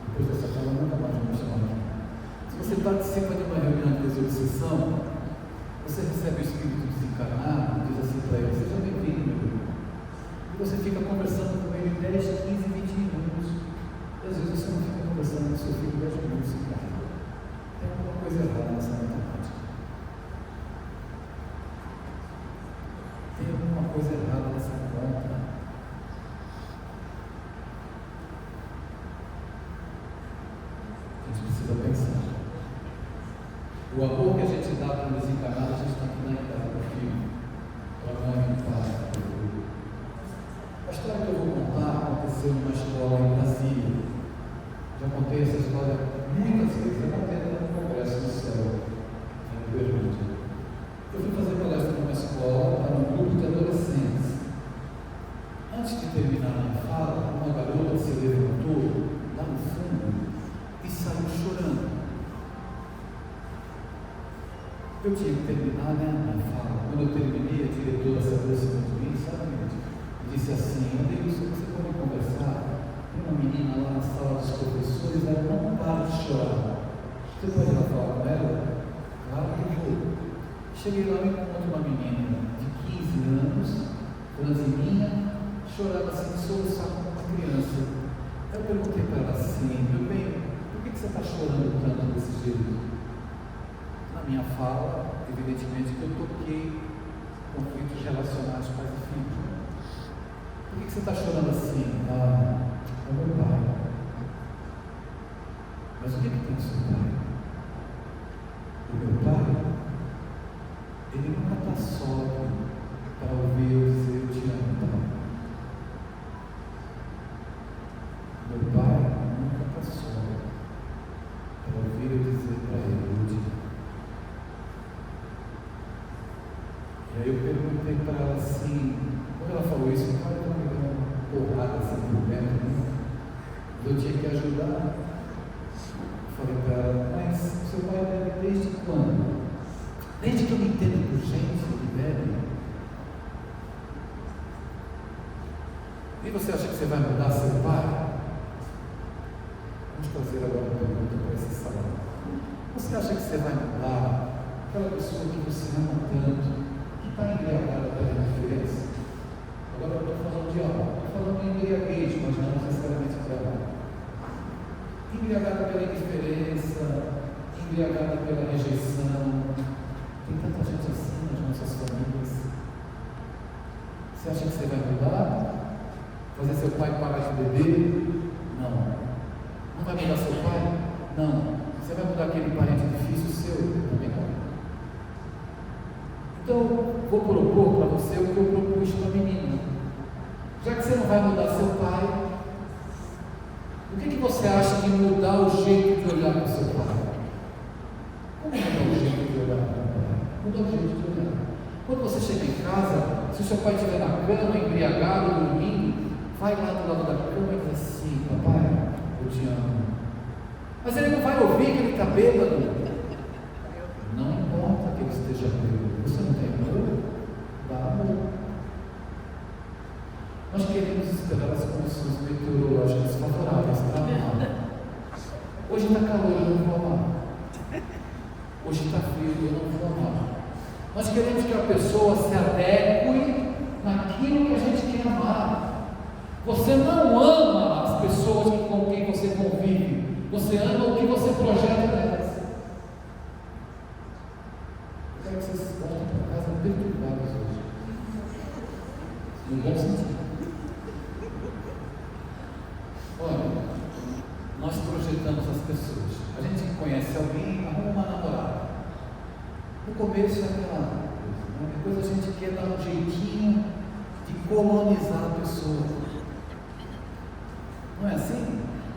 depois dessa fala nunca mais vamos chamar aqui. Se você participa de uma reunião de desobsessão, você recebe o espírito desencarnado, diz assim para ele: seja bem-vindo, meu irmão. E você fica conversando com ele 10, 15, 20 minutos. E às vezes você não fica conversando com seu filho 10 minutos em casa. Tem alguma coisa errada nessa matemática. Tem alguma coisa errada nessa conta. A gente precisa pensar. O amor que a gente dá para o desencarnado, a gente tem que dar em casa para o filho, para a mãe, para o pai, para o filho. A história que eu vou contar aconteceu numa escola em Brasília. Já contei essa história muitas vezes, eu contei no congresso no céu, em Bermuda. Eu fui fazer palestra numa escola para um grupo de adolescentes. Antes de terminar a minha fala, uma garota se levantou lá no fundo e saiu chorando. Eu tinha que terminar, né, a minha fala. Quando eu terminei, a diretora se aproximou de mim, sabe, e disse assim: Adeilson, você pode conversar? Tem uma menina lá na sala dos professores, ela não para de chorar. Você pode ir lá falar com ela? Claro que vou. Cheguei lá e encontro uma menina de 15 anos, franzininha, chorava assim, soluçar como uma criança. Eu perguntei para ela assim: meu bem, por que você está chorando tanto desse jeito? Na minha fala, evidentemente que eu toquei conflitos relacionados pais e filhos. Por que você está chorando assim? Ah, é meu pai. Mas o que tem com seu pai? O meu pai, ele nunca está sóbrio para ouvir eu dizer: eu te amo, pai. Meu pai nunca está sóbrio para ouvir eu dizer para ele: eu te amo. E aí eu perguntei para ela assim, quando ela falou isso, o pai estava me dando uma porrada assim por dentro, né? Eu tinha que ajudar. Eu falei para ela: mas seu pai bebe desde quando? Desde que eu me entendo por gente, ele bebe. E você acha que você vai mudar seu pai? Vamos trazer agora uma pergunta para esse salão. Você acha que você vai mudar aquela pessoa que você ama tanto, que está embriagada pela indiferença? Agora eu estou falando de álcool, estou falando de embriaguez, mas não necessariamente de álcool. Embriagada pela indiferença, embriagada pela rejeição. Tem tanta gente assim nas nossas famílias. Você acha que você vai mudar? Fazer seu pai parar de beber? Não. Não vai mudar seu pai? Não. Você vai mudar aquele parente difícil seu? Também não. Então, vou propor para você o que eu propus para a menina. Já que você não vai mudar seu pai, o que você acha de mudar o jeito de olhar para o seu pai? Como mudar o jeito de olhar para o pai? Mudar o jeito de olhar. Quando você chega em casa, se o seu pai estiver na cama, embriagado, dormindo, vai lá do lado da cama e diz assim: papai, eu te amo. Mas ele não vai ouvir que ele está bêbado. Não importa que ele esteja bêbado. Você não tem amor? Dá amor. Nós queremos esperar as condições meteorológicas favoráveis para amar. Hoje está calor, eu não vou amar. Hoje está frio, eu não vou amar. Nós queremos que a pessoa se adeque naquilo que a gente quer amar. Você não ama as pessoas com quem você convive. Você ama o que você projeta nelas. Eu quero que vocês voltem para casa perturbados hoje. No bom sentido. Olha, nós projetamos as pessoas. A gente conhece alguém, arruma uma namorada. No começo é aquela coisa, né? Depois a gente quer dar um jeitinho de colonizar a pessoa. Não é assim?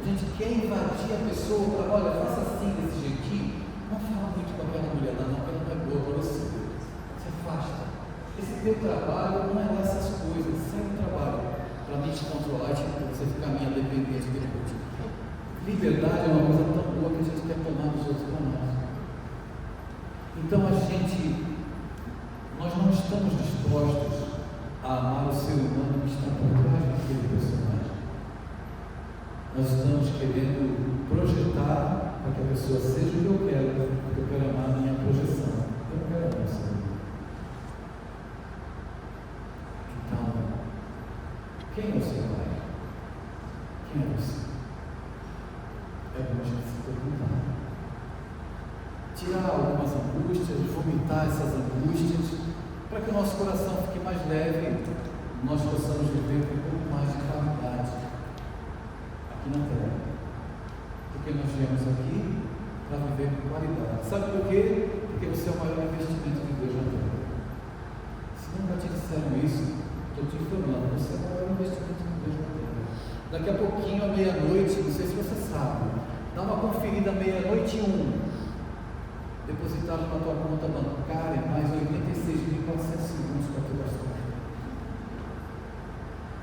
A gente quer invadir a pessoa para: olha, faça assim, desse jeitinho. Não fala muito com aquela mulher, não, porque ela não é boa para você. Se afasta. Esse teu trabalho não é essas coisas. Sai do trabalho para mim te controlar e você ficar minha dependente depois. Liberdade é uma coisa tão boa que a gente quer tomar dos outros para nós. Então nós não estamos dispostos a amar o ser humano que está por trás daquele personagem. Nós estamos querendo projetar para que a pessoa seja o que eu quero, porque eu quero amar a minha projeção. Eu não quero amar o ser humano. Então, quem é o seu pai? Quem é você? É bom a gente se perguntar. Tirar algumas angústias, vomitar essas angústias, para que o nosso coração fique mais leve, nós possamos viver com um pouco mais de qualidade aqui na terra. Porque nós viemos aqui para viver com qualidade. Sabe por quê? Porque você é o maior investimento de Deus na terra. Se nunca te disseram isso, estou te informando, você é o maior investimento de Deus na terra. Daqui a pouquinho, à meia-noite, não sei se você sabe, dá uma conferida à meia-noite 1. Depositaram na tua conta bancária mais 86.400 segundos para tu gastar.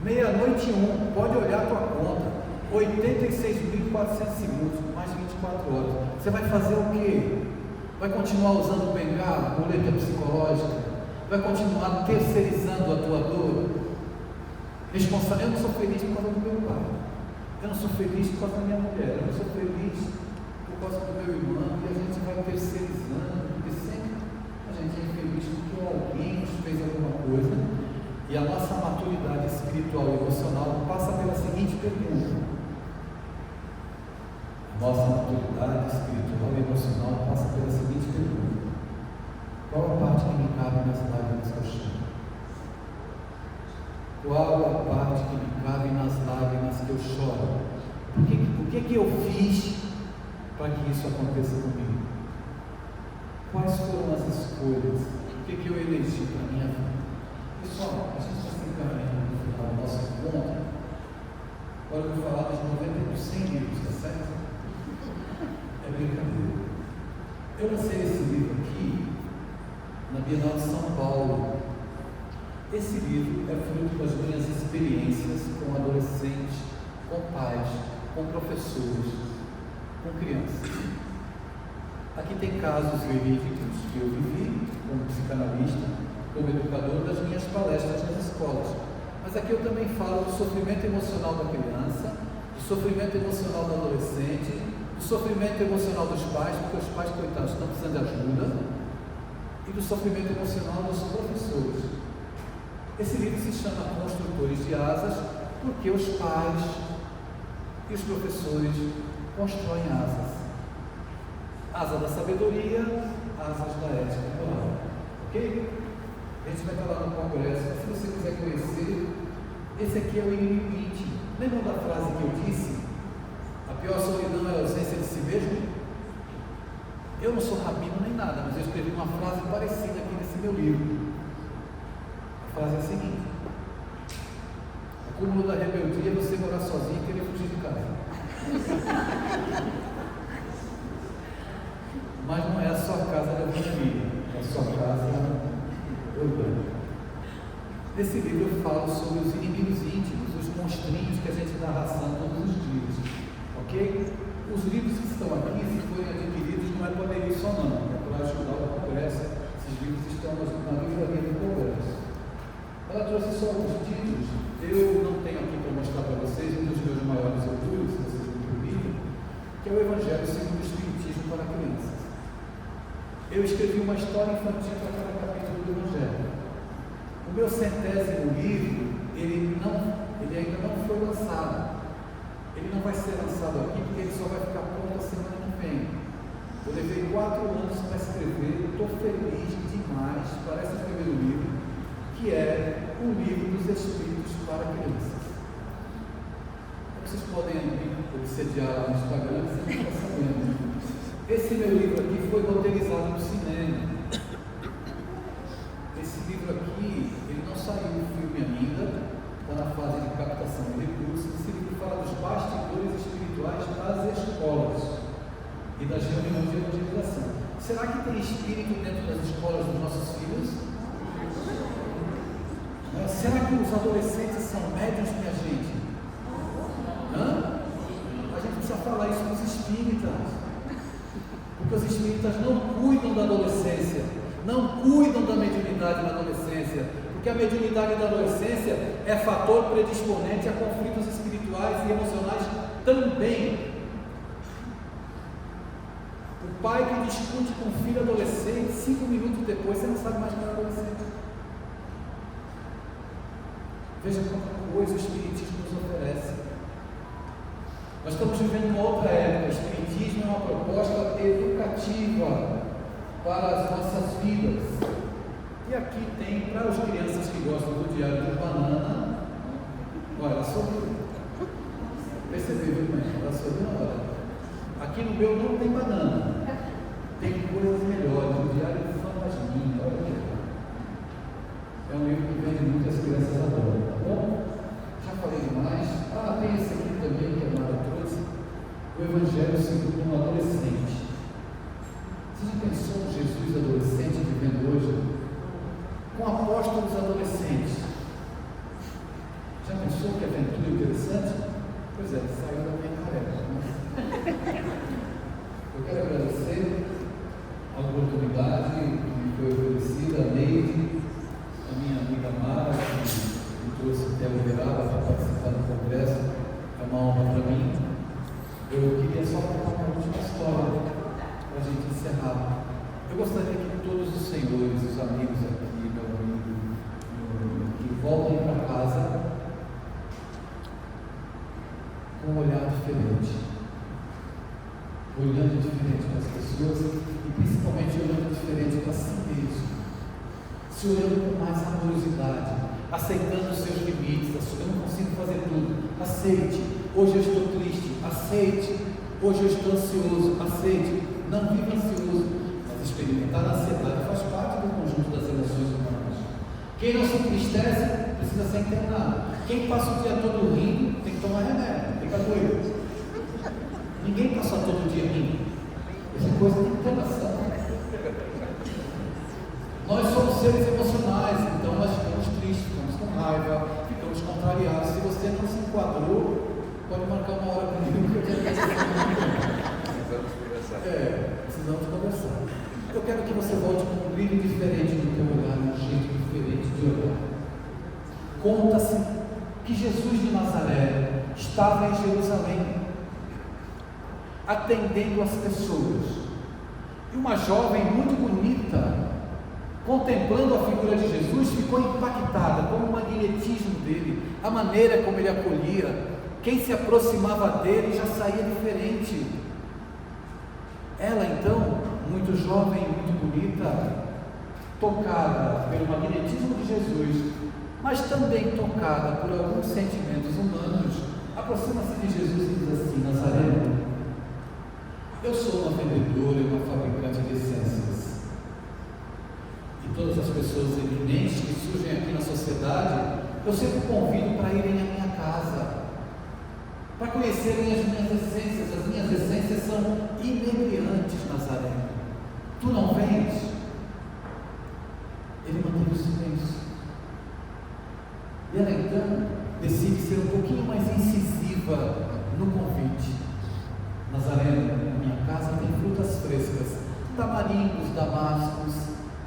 Meia-noite 1, pode olhar a tua conta, 86.400 segundos, mais 24 horas. Você vai fazer o quê? Vai continuar usando bengala, muleta psicológica? Vai continuar terceirizando a tua dor? Eu não sou feliz por causa do meu pai. Eu não sou feliz por causa da minha mulher. Eu não sou feliz por causa do meu irmão. E a gente vai terceirizando, porque sempre a gente é infeliz porque alguém nos fez alguma coisa. E a nossa maturidade espiritual e emocional passa pela seguinte pergunta. A nossa maturidade espiritual e emocional passa pela seguinte pergunta: qual a parte que me cabe nas lágrimas que eu choro? Qual a parte que me cabe nas lágrimas que eu choro? O que eu fiz para que isso aconteça comigo? Quais foram as escolhas? O que eu elegi para a minha vida? Pessoal, a gente está se encaminhando no final do nosso encontro. Agora eu vou falar dos 90 dos 100 livros, está certo? É brincadeira. Eu lancei esse livro aqui na Bienal de São Paulo. Esse livro é fruto das minhas experiências com adolescentes, com pais, com professores, com crianças. Aqui tem casos verídicos que eu vivi como psicanalista, como educador das minhas palestras nas escolas. Mas aqui eu também falo do sofrimento emocional da criança, do sofrimento emocional do adolescente, do sofrimento emocional dos pais, porque os pais, coitados, estão precisando de ajuda, e do sofrimento emocional dos professores. Esse livro se chama Construtores de Asas, porque os pais e os professores constroem asas. Asa da sabedoria, asas da ética moral. Ok? A gente vai estar lá no congresso, mas se você quiser conhecer, esse aqui é o inimigo íntimo. Lembram da frase que eu disse? A pior solidão é a ausência de si mesmo? Eu não sou rabino nem nada, mas eu escrevi uma frase parecida aqui nesse meu livro. A frase é a seguinte: o cúmulo da rebeldia é você morar sozinho e querer fugir de casa. Mas não é a sua casa da família, é a sua casa urbana. Nesse livro eu falo sobre os inimigos íntimos, os monstrinhos que a gente dá ração todos os dias. Ok? Os livros que estão aqui, se forem adquiridos, não é para ler só não, é para ajudar o congresso. Esses livros estão na livraria do congresso. Ela trouxe só alguns títulos. Eu não tenho aqui para mostrar para vocês um dos meus maiores orgulhos, se vocês me permitem, que é o Evangelho segundo o Espiritismo para crianças. Eu escrevi uma história infantil para cada capítulo do Evangelho. O meu 100º livro, ele ainda não foi lançado. Ele não vai ser lançado aqui, porque ele só vai ficar pronto a semana que vem. Eu levei 4 anos para escrever, estou feliz demais para esse primeiro livro, que é o livro dos Espíritos para crianças. Vocês podem obsediar lá no Instagram, vocês estão sabendo. Esse meu livro aqui foi roteirizado no cinema. Esse livro aqui, ele não saiu do filme ainda, está na fase de captação de recursos. Esse livro fala dos bastidores espirituais das escolas e das reuniões de evangelização. Será que tem espírito dentro das escolas dos nossos filhos? Será que os adolescentes são médiuns, minha gente? Hã? A gente precisa falar isso com os espíritas. Porque os espíritas não cuidam da adolescência, não cuidam da mediunidade na adolescência, porque a mediunidade da adolescência é fator predisponente a conflitos espirituais e emocionais também. O pai que discute com o filho adolescente, 5 minutos depois você não sabe mais que é adolescente. Veja quanta coisa o Espiritismo nos oferece. Nós estamos vivendo uma outra época. O Espiritismo é uma proposta educativa para as nossas vidas. E aqui tem, para as crianças que gostam do Diário de Banana, olha, ela sorriu. Percebeu, viu, mãe? Ela sorriu na hora. Aqui no meu não tem banana. coisas melhores. O Diário de Fantasminha, olha que legal. É um livro que vende muito, as crianças adoram, tá bom? Já falei demais. Tem esse aqui também que a Mara trouxe. O Evangelho segundo um adolescente. Você já pensou no Jesus adolescente vivendo hoje? Com apóstolos adolescentes. Já pensou que aventura interessante? Pois é, saiu da minha careca. Eu quero agradecer a oportunidade que me foi oferecida, a Neide, a minha amiga Mara, que me trouxe até o Uberaba para participar do congresso. É uma honra para mim. Eu queria só contar uma última história para a gente encerrar. Eu gostaria que todos os senhores, os amigos aqui, meu amigo, que voltem para casa com um olhar diferente, olhando diferente para as pessoas e principalmente olhando diferente para si mesmo, se olhando com mais amorosidade, aceitando os seus limites. Eu não consigo fazer tudo, aceite. Hoje eu estou triste, aceite. Hoje eu estou ansioso, aceite. Não viva ansioso, mas experimentar a ansiedade faz parte do conjunto das emoções humanas. Quem não se entristece precisa ser internado. Quem passa o dia todo rindo tem que tomar remédio, fica doido. Ninguém passa todo dia rindo. Essa coisa tem internação. Nós somos seres emocionais, então nós ficamos tristes, ficamos com raiva, ficamos contrariados. Se você não se enquadrou, pode marcar uma hora comigo que eu quero precisamos conversar. Eu quero que você volte com um brilho diferente no teu olhar, um jeito diferente de olhar. Conta-se que Jesus de Nazaré estava em Jerusalém, atendendo as pessoas, e uma jovem muito bonita, contemplando a figura de Jesus, ficou impactada com o magnetismo dele, a maneira como ele acolhia. Quem se aproximava dele já saía diferente. Ela então, muito jovem, muito bonita, tocada pelo magnetismo de Jesus, mas também tocada por alguns sentimentos humanos, aproxima-se de Jesus e diz assim: Nazareno, eu sou uma vendedora e uma fabricante de essências, e todas as pessoas eminentes que surgem aqui na sociedade, eu sempre convido para irem à minha casa, para conhecerem as minhas essências. As minhas essências são inebriantes, Nazareno. Tu não vens? Ele manteve o silêncio. E ela então decide ser um pouquinho mais incisiva no convite. Nazareno, na minha casa tem frutas frescas, tamarindos, damascos,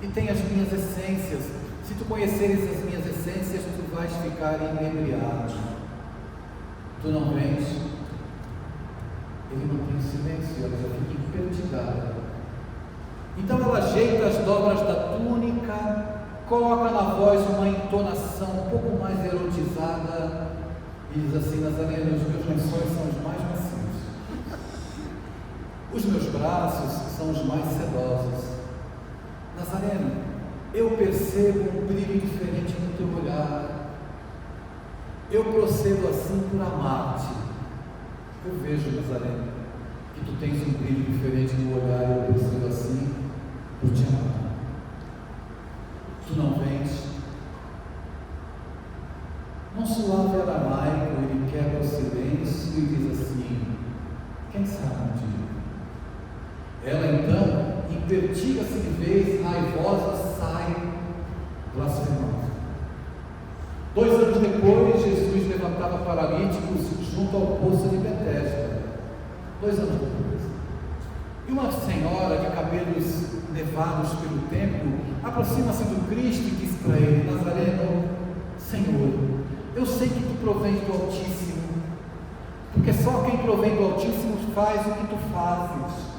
e tem as minhas essências. Se tu conheceres as minhas essências, tu vais ficar inebriado. Tu não vens? Ele mantém o silêncio e ela já fica impertigada. Então ela ajeita as dobras da túnica, coloca na voz uma entonação um pouco mais erotizada e diz assim: Nazareno, os meus lençóis são os mais macios, os meus braços são os mais sedosos. Nazareno, eu percebo um brilho diferente no teu olhar. Eu procedo assim por amar-te. Eu vejo, Nazareno, que tu tens um brilho diferente no olhar, e eu procedo assim por te amar. Tu não vens? Num suave aramaico, ele quebra o silêncio e diz assim: quem sabe um dia? Ela então, impertiga-se de vez, raivosa, sai blasfemando. 2 anos depois, Jesus levantava paralíticos junto ao poço de Betesda. 2 anos depois. E uma senhora de cabelos nevados pelo templo aproxima-se do Cristo e diz para ele: Nazareno, Senhor, eu sei que tu provém do Altíssimo, porque só quem provém do Altíssimo faz o que tu fazes.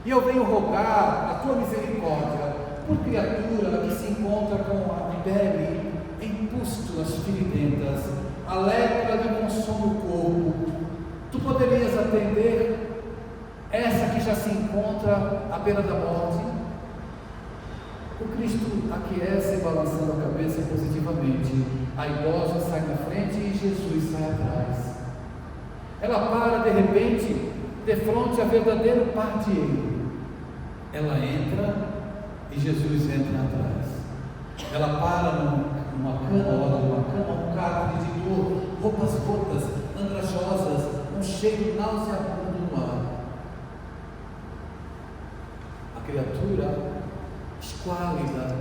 E eu venho rogar a tua misericórdia por criatura que se encontra com a pele em pústulas feridentas, a lepra lhe consome o corpo. Tu poderias atender essa que já se encontra à beira da morte? O Cristo aquece, balançando a cabeça positivamente. A idosa sai na frente e Jesus sai atrás. Ela para de repente, defronte a verdadeiro pardieiro. ela entra e Jesus entra atrás. Ela para numa cama, um cárcere de dor, roupas rotas, andrajosas, um cheiro nauseabundo no ar. A criatura esquálida,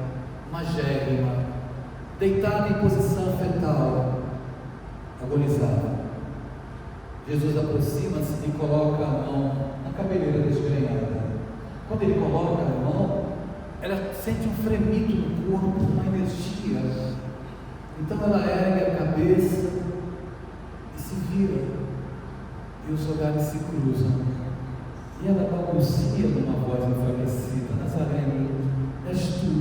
magérrima, deitada em posição fetal, agonizava. Jesus aproxima-se e coloca a mão na cabeleira desgrenhada. Quando ele coloca a mão, ela sente um fremido no corpo, uma energia. Então ela ergue a cabeça e se vira, e os olhares se cruzam. E ela balbucia numa voz enfraquecida: Nazareno, és tu.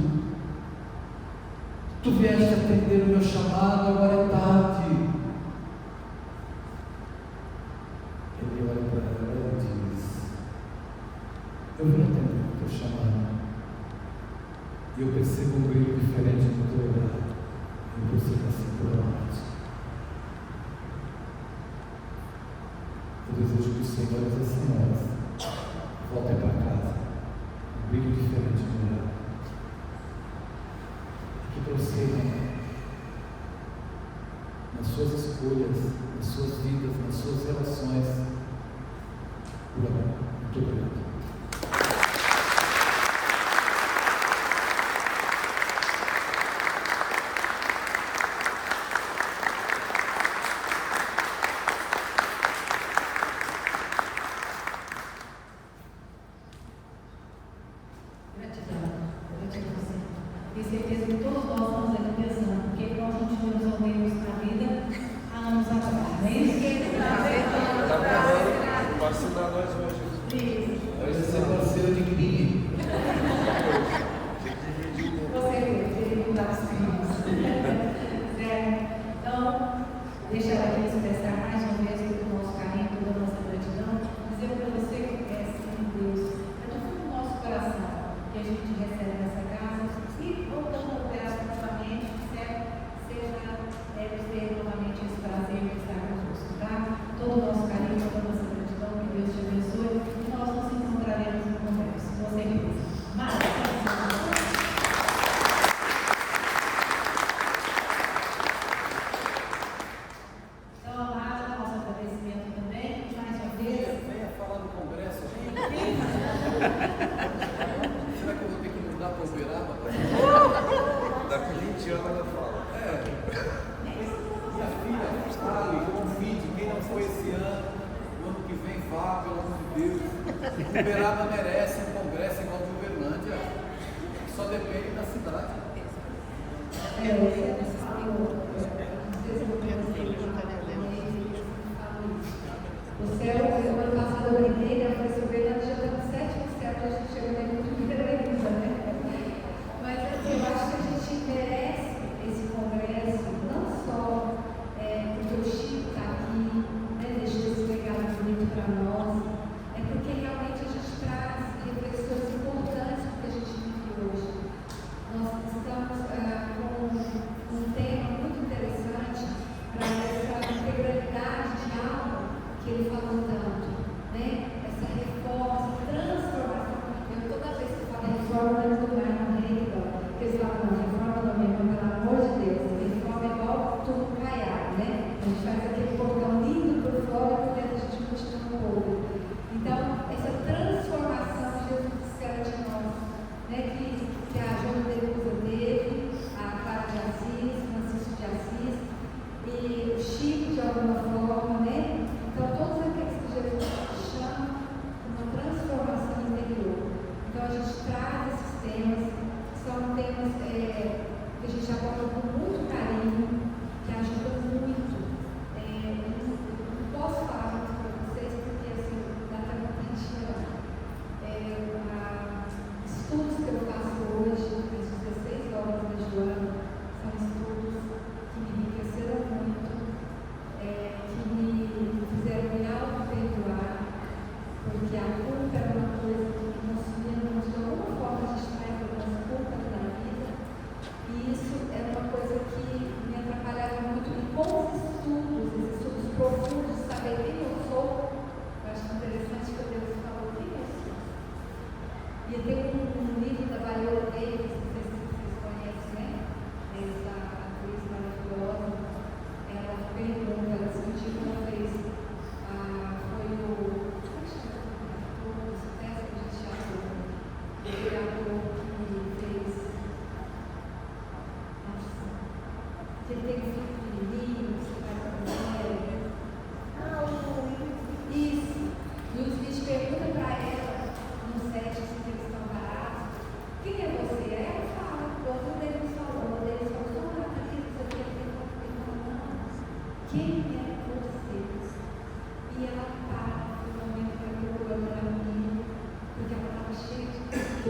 Tu vieste atender o meu chamado, agora é tarde. Ele olha para ela e diz: eu vim atender o teu chamado. E eu percebo um brilho diferente no teu olhar. Eu percebo assim por amor. Eu desejo que os senhores e as senhoras voltem para casa. Um brilho diferente no olhar. E que prosseguam nas suas escolhas, nas suas vidas, nas suas relações. Por amor. Muito obrigado. Tenho certeza que todos nós estamos aqui pensando, porque nós não tivemos alguém na vida há anos atrás, não é isso? Vacina nós hoje. Hoje você é parceiro de crime. Você deve mudar os crimes. Então, deixa ela aqui expressar mais uma vez todo o nosso carinho, toda a nossa gratidão, dizer para você que é sim Deus, é do fundo do nosso coração que a gente recebe nessa casa. E voltando ao pedaço novamente, seja ter novamente esse prazer de estar conosco, tá? Todo o nosso carinho, toda a nossa gratidão, que Deus te abençoe, e nós nos encontraremos no congresso, com certeza. Mas, então, amado, nosso agradecimento também, mais uma vez. Venha falar no congresso, gente. Será que eu vou ter que mudar para Uberaba? Daqui 20 anos ela fala. Minha filha, fale, convide, quem não foi esse ano, o ano que vem vá, pelo amor de Deus. Uberaba merece um congresso igual de Uberlândia, só depende da cidade. O céu, ano passado eu brinquei, eu falei assim, o Bernardo já está no 7º céu, a gente chegou na primeira ainda, né? Mas assim, eu acho que a gente merece esse congresso, não só porque o Chico está aqui, né, deixou esse legado bonito para nós, é porque realmente a gente traz reflexões importantes do que a gente vive hoje. Nós estamos com um tema muito interessante para essa integralidade de alma que ele falou tanto.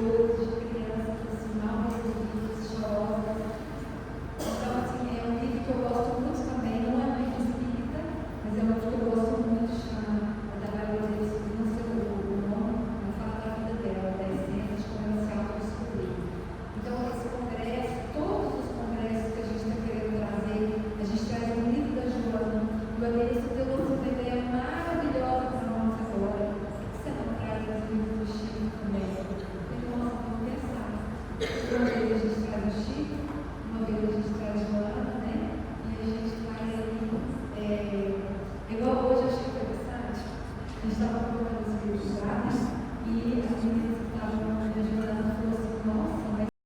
pessoas, de